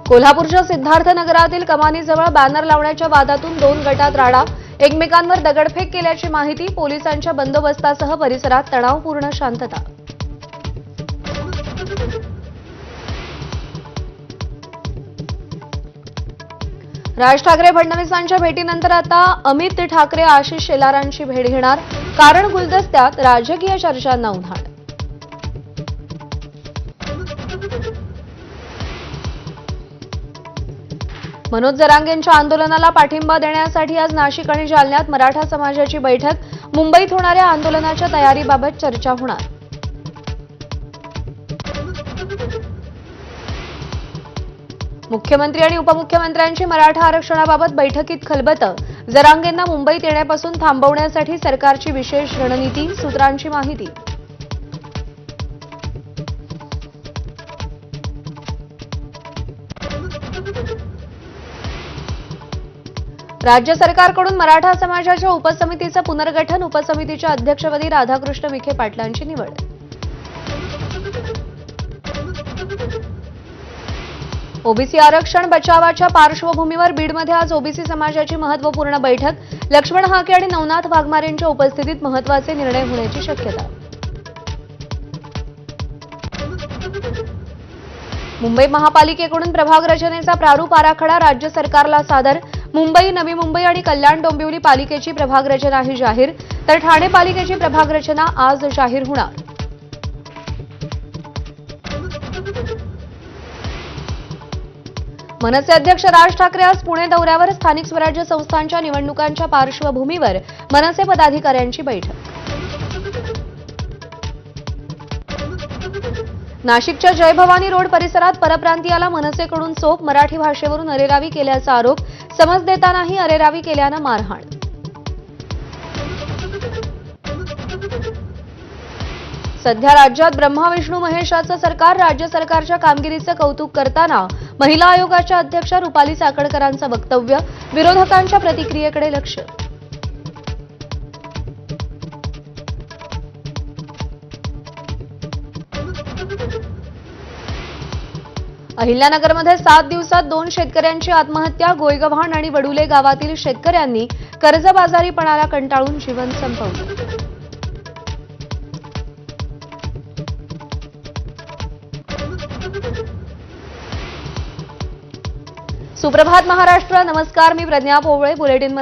कोल्हापूरच्या सिद्धार्थनगरातील कमानीजवळ बॅनर लावण्याच्या वादातून 2 गटात राडा, एकमेकांवर दगडफेक केल्याची माहिती. पोलिसांच्या बंदोबस्तासह परिसरात तणावपूर्ण शांतता. राज ठाकरे फडणवीसांच्या भेटीनंतर आता अमित ठाकरे आशिष शेलारांची भेट घेणार. कारण गुलदस्त्यात राजकीय चर्चांना उधाण. मनोज जरांगेंच्या आंदोलनाला पाठिंबा देण्यासाठी आज नाशिक आणि जालन्यात मराठा समाजाची बैठक. मुंबईत होणाऱ्या आंदोलनाच्या तयारीबाबत चर्चा होणार. मुख्यमंत्री आणि उपमुख्यमंत्र्यांची मराठा आरक्षणाबाबत बैठकीत खलबतं. जरांगेंना मुंबईत येण्यापासून थांबवण्यासाठी सरकारची विशेष रणनीती. सूत्रांची माहिती. राज्य सरकारकडून मराठा समाजाच्या उपसमितीचं पुनर्गठन. उपसमितीच्या अध्यक्षपदी राधाकृष्ण विखे पाटलांची निवड. ओबीसी आरक्षण बचावाच्या पार्श्वभूमीवर बीडमध्ये आज ओबीसी समाजाची महत्त्वपूर्ण बैठक. लक्ष्मण हाके आणि नवनाथ वाघमारेंच्या उपस्थितीत महत्त्वाचे निर्णय होण्याची शक्यता. मुंबई महापालिकेकडून प्रभाग रचनेचा प्रारूप आराखडा राज्य सरकारला सादर. मुंबई, नवी मुंबई आणि कल्याण डोंबिवली पालिकेची प्रभाग रचनाही जाहीर, तर ठाणे पालिकेची प्रभाग रचना आज जाहीर होणार. मनसे अध्यक्ष राज ठाकरे आज पुणे दौऱ्यावर. स्थानिक स्वराज्य संस्थांच्या निवडणुकांच्या पार्श्वभूमीवर मनसे पदाधिकाऱ्यांची बैठक. नाशिकच्या जय भवानी रोड परिसरात परप्रांतीयाला मनसेकडून चोप. मराठी भाषेवरून अरेरावी केल्याचा आरोप. समज देतानाही अरेरावी केल्यानं मारहाण. सध्या राज्यात ब्रह्मा विष्णू महेशाचं सरकार. राज्य सरकारच्या कामगिरीचं कौतुक करताना महिला आयोगाच्या अध्यक्षा रुपाली चाकणकरांचं वक्तव्य. विरोधकांच्या प्रतिक्रियेकडे लक्ष. अहिल्यानगरमध्ये 7 दिवसात 2 शेतकऱ्यांची आत्महत्या. गोयगव्हाण आणि वडुले गावातील शेतकऱ्यांनी कर्जबाजारीपणाला कंटाळून जीवन संपवलं. सुप्रभात महाराष्ट्र. नमस्कार, मी प्रज्ञा पोवळे. बुलेटिन